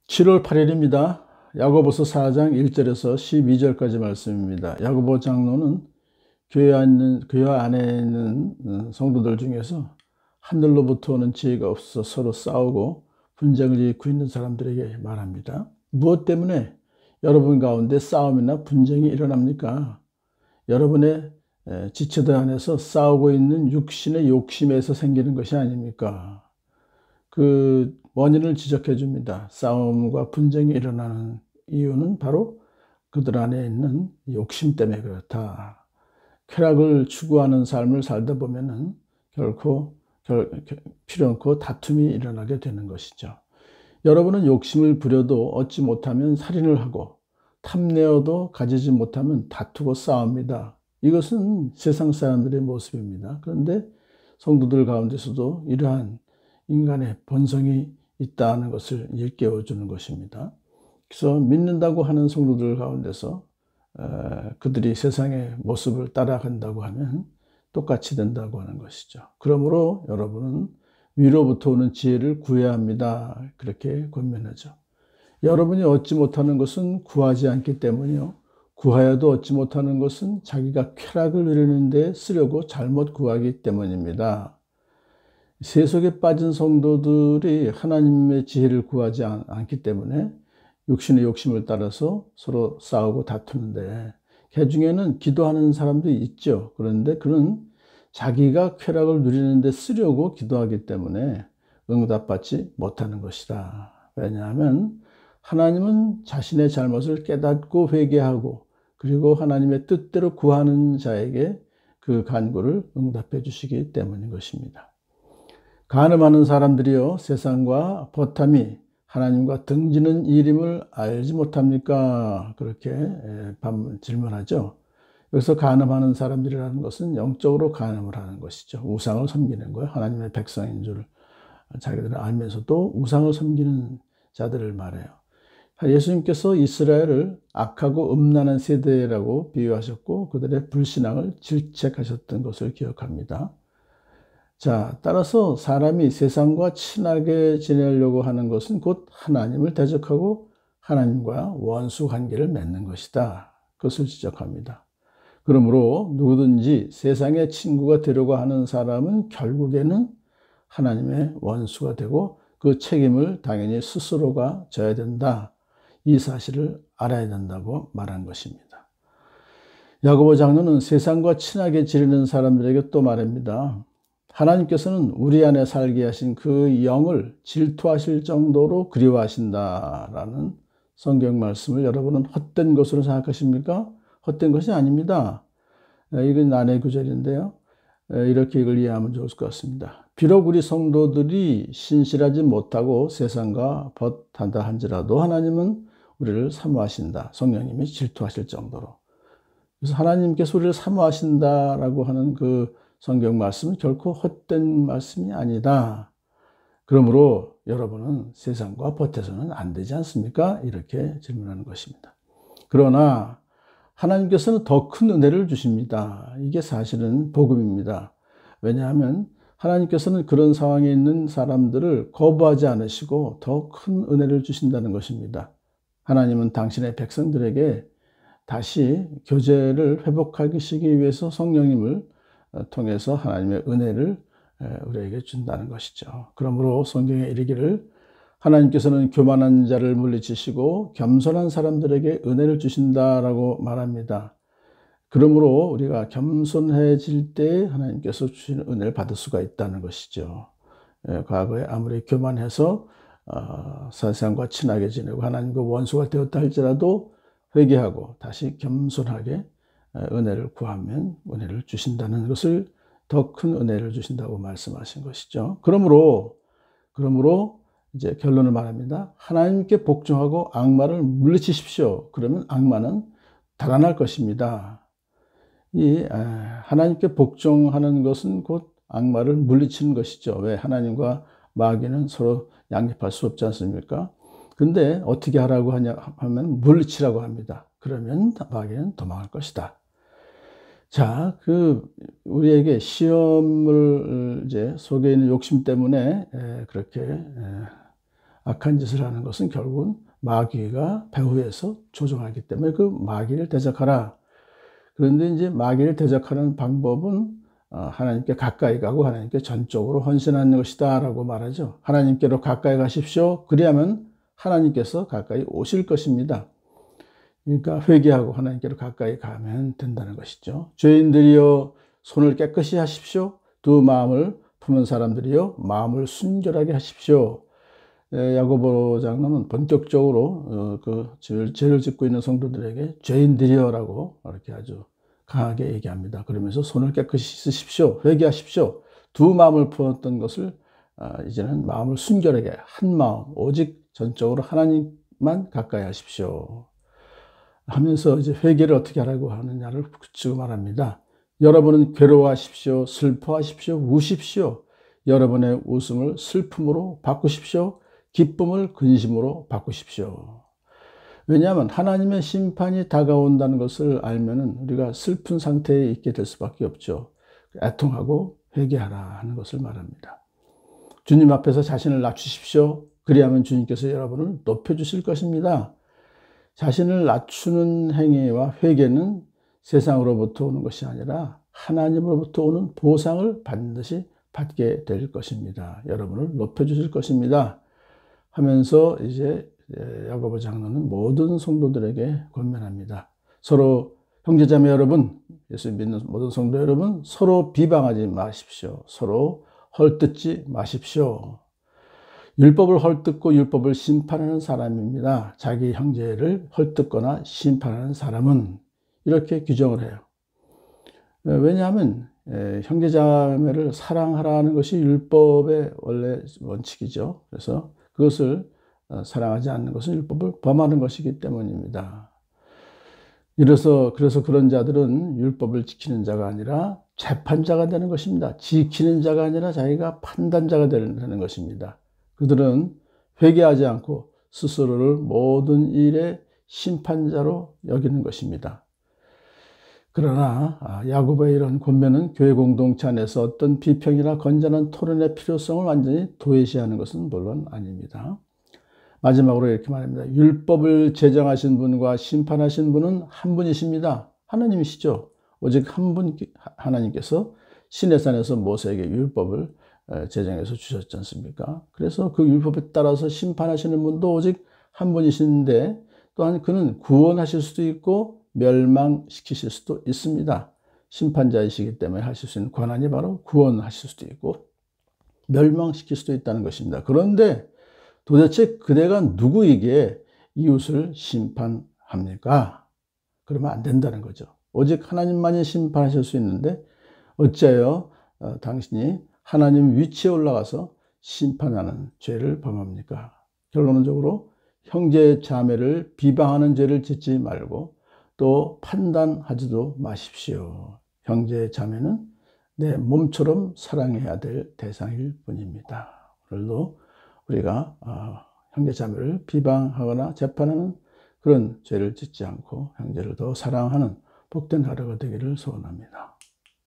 7월 8일입니다. 야고보서 4장 1절에서 12절까지 말씀입니다. 야고보 장로는 교회 안에 있는 성도들 중에서 하늘로부터 오는 지혜가 없어서 서로 싸우고 분쟁을 일으키고 있는 사람들에게 말합니다. 무엇 때문에 여러분 가운데 싸움이나 분쟁이 일어납니까? 여러분의 지체들 안에서 싸우고 있는 육신의 욕심에서 생기는 것이 아닙니까? 그 원인을 지적해 줍니다. 싸움과 분쟁이 일어나는 이유는 바로 그들 안에 있는 욕심 때문에 그렇다. 쾌락을 추구하는 삶을 살다 보면은 결코 필요 없고 다툼이 일어나게 되는 것이죠. 여러분은 욕심을 부려도 얻지 못하면 살인을 하고 탐내어도 가지지 못하면 다투고 싸웁니다. 이것은 세상 사람들의 모습입니다. 그런데 성도들 가운데서도 이러한 인간의 본성이 있다는 것을 일깨워 주는 것입니다. 그래서 믿는다고 하는 성도들 가운데서 그들이 세상의 모습을 따라간다고 하면 똑같이 된다고 하는 것이죠. 그러므로 여러분은 위로부터 오는 지혜를 구해야 합니다. 그렇게 권면하죠. 여러분이 얻지 못하는 것은 구하지 않기 때문이요. 구하여도 얻지 못하는 것은 자기가 쾌락을 누리는 데 쓰려고 잘못 구하기 때문입니다. 세속에 빠진 성도들이 하나님의 지혜를 구하지 않기 때문에 육신의 욕심을 따라서 서로 싸우고 다투는데, 그 중에는 기도하는 사람도 있죠. 그런데 그는 자기가 쾌락을 누리는 데 쓰려고 기도하기 때문에 응답받지 못하는 것이다. 왜냐하면 하나님은 자신의 잘못을 깨닫고 회개하고 그리고 하나님의 뜻대로 구하는 자에게 그 간구를 응답해 주시기 때문인 것입니다. 간음하는 사람들이요, 세상과 버탐이 하나님과 등지는 일임을 알지 못합니까? 그렇게 질문하죠. 여기서 간음하는 사람들이라는 것은 영적으로 간음을 하는 것이죠. 우상을 섬기는 거예요. 하나님의 백성인 줄 자기들은 알면서도 우상을 섬기는 자들을 말해요. 예수님께서 이스라엘을 악하고 음란한 세대라고 비유하셨고 그들의 불신앙을 질책하셨던 것을 기억합니다. 자, 따라서 사람이 세상과 친하게 지내려고 하는 것은 곧 하나님을 대적하고 하나님과 원수 관계를 맺는 것이다. 그것을 지적합니다. 그러므로 누구든지 세상의 친구가 되려고 하는 사람은 결국에는 하나님의 원수가 되고 그 책임을 당연히 스스로가 져야 된다. 이 사실을 알아야 된다고 말한 것입니다. 야고보 장로는 세상과 친하게 지내는 사람들에게 또 말합니다. 하나님께서는 우리 안에 살게 하신 그 영을 질투하실 정도로 그리워하신다라는 성경 말씀을 여러분은 헛된 것으로 생각하십니까? 헛된 것이 아닙니다. 이건 난해 구절인데요. 이렇게 이걸 이해하면 좋을 것 같습니다. 비록 우리 성도들이 신실하지 못하고 세상과 벗한다 한지라도 하나님은 우리를 사모하신다. 성령님이 질투하실 정도로. 그래서 하나님께서 우리를 사모하신다라고 하는 그 성경 말씀은 결코 헛된 말씀이 아니다. 그러므로 여러분은 세상과 벗어서는 안 되지 않습니까? 이렇게 질문하는 것입니다. 그러나 하나님께서는 더 큰 은혜를 주십니다. 이게 사실은 복음입니다. 왜냐하면 하나님께서는 그런 상황에 있는 사람들을 거부하지 않으시고 더 큰 은혜를 주신다는 것입니다. 하나님은 당신의 백성들에게 다시 교제를 회복하시기 위해서 성령님을 통해서 하나님의 은혜를 우리에게 준다는 것이죠. 그러므로 성경에 이르기를 하나님께서는 교만한 자를 물리치시고 겸손한 사람들에게 은혜를 주신다라고 말합니다. 그러므로 우리가 겸손해질 때 하나님께서 주시는 은혜를 받을 수가 있다는 것이죠. 과거에 아무리 교만해서 세상과 친하게 지내고 하나님과 원수가 되었다 할지라도 회개하고 다시 겸손하게 은혜를 구하면 은혜를 주신다는 것을, 더 큰 은혜를 주신다고 말씀하신 것이죠. 그러므로 이제 결론을 말합니다. 하나님께 복종하고 악마를 물리치십시오. 그러면 악마는 달아날 것입니다. 이 하나님께 복종하는 것은 곧 악마를 물리치는 것이죠. 왜? 하나님과 마귀는 서로 양립할 수 없지 않습니까? 근데 어떻게 하라고 하면 물리치라고 합니다. 그러면 마귀는 도망할 것이다. 자, 우리에게 시험을 이제 속에 있는 욕심 때문에 그렇게 악한 짓을 하는 것은 결국은 마귀가 배후에서 조종하기 때문에 그 마귀를 대적하라. 그런데 이제 마귀를 대적하는 방법은 하나님께 가까이 가고 하나님께 전적으로 헌신하는 것이다 라고 말하죠. 하나님께로 가까이 가십시오. 그리하면 하나님께서 가까이 오실 것입니다. 그러니까 회개하고 하나님께로 가까이 가면 된다는 것이죠. 죄인들이여 손을 깨끗이 하십시오. 두 마음을 품은 사람들이여 마음을 순결하게 하십시오. 야고보 장로는 본격적으로 그 죄를 짓고 있는 성도들에게 죄인들이여라고 이렇게 아주 강하게 얘기합니다. 그러면서 손을 깨끗이 씻으십시오. 회개하십시오. 두 마음을 품었던 것을 이제는 마음을 순결하게 한 마음 오직 전적으로 하나님만 가까이 하십시오. 하면서 이제 회개를 어떻게 하라고 하느냐를 붙이고 말합니다. 여러분은 괴로워하십시오. 슬퍼하십시오. 우십시오. 여러분의 웃음을 슬픔으로 바꾸십시오. 기쁨을 근심으로 바꾸십시오. 왜냐하면 하나님의 심판이 다가온다는 것을 알면은 우리가 슬픈 상태에 있게 될 수밖에 없죠. 애통하고 회개하라 하는 것을 말합니다. 주님 앞에서 자신을 낮추십시오. 그리하면 주님께서 여러분을 높여주실 것입니다. 자신을 낮추는 행위와 회개는 세상으로부터 오는 것이 아니라 하나님으로부터 오는 보상을 반드시 받게 될 것입니다. 여러분을 높여주실 것입니다. 하면서 이제 야고보 장로는 모든 성도들에게 권면합니다. 서로 형제자매 여러분, 예수 믿는 모든 성도 여러분, 서로 비방하지 마십시오. 서로 헐뜯지 마십시오. 율법을 헐뜯고 율법을 심판하는 사람입니다. 자기 형제를 헐뜯거나 심판하는 사람은 이렇게 규정을 해요. 왜냐하면 형제자매를 사랑하라는 것이 율법의 원래 원칙이죠. 그래서 그것을 사랑하지 않는 것은 율법을 범하는 것이기 때문입니다. 그래서 그런 자들은 율법을 지키는 자가 아니라 재판자가 되는 것입니다. 지키는 자가 아니라 자기가 판단자가 되는 것입니다. 그들은 회개하지 않고 스스로를 모든 일의 심판자로 여기는 것입니다. 그러나 야고보의 이런 권면은 교회 공동체 안에서 어떤 비평이나 건전한 토론의 필요성을 완전히 도외시하는 것은 물론 아닙니다. 마지막으로 이렇게 말합니다. 율법을 제정하신 분과 심판하신 분은 한 분이십니다. 하나님이시죠. 오직 한 분 하나님께서 시내산에서 모세에게 율법을 제정해서 주셨지 않습니까? 그래서 그 율법에 따라서 심판하시는 분도 오직 한 분이신데 또한 그는 구원하실 수도 있고 멸망시키실 수도 있습니다. 심판자이시기 때문에 하실 수 있는 권한이 바로 구원하실 수도 있고 멸망시킬 수도 있다는 것입니다. 그런데 도대체 그대가 누구에게 이웃을 심판합니까? 그러면 안 된다는 거죠. 오직 하나님만이 심판하실 수 있는데 어찌하여 당신이 하나님 위치에 올라가서 심판하는 죄를 범합니까? 결론적으로 형제 자매를 비방하는 죄를 짓지 말고 또 판단하지도 마십시오. 형제 자매는 내 몸처럼 사랑해야 될 대상일 뿐입니다. 오늘도 우리가 형제 자매를 비방하거나 재판하는 그런 죄를 짓지 않고 형제를 더 사랑하는 복된 하루가 되기를 소원합니다.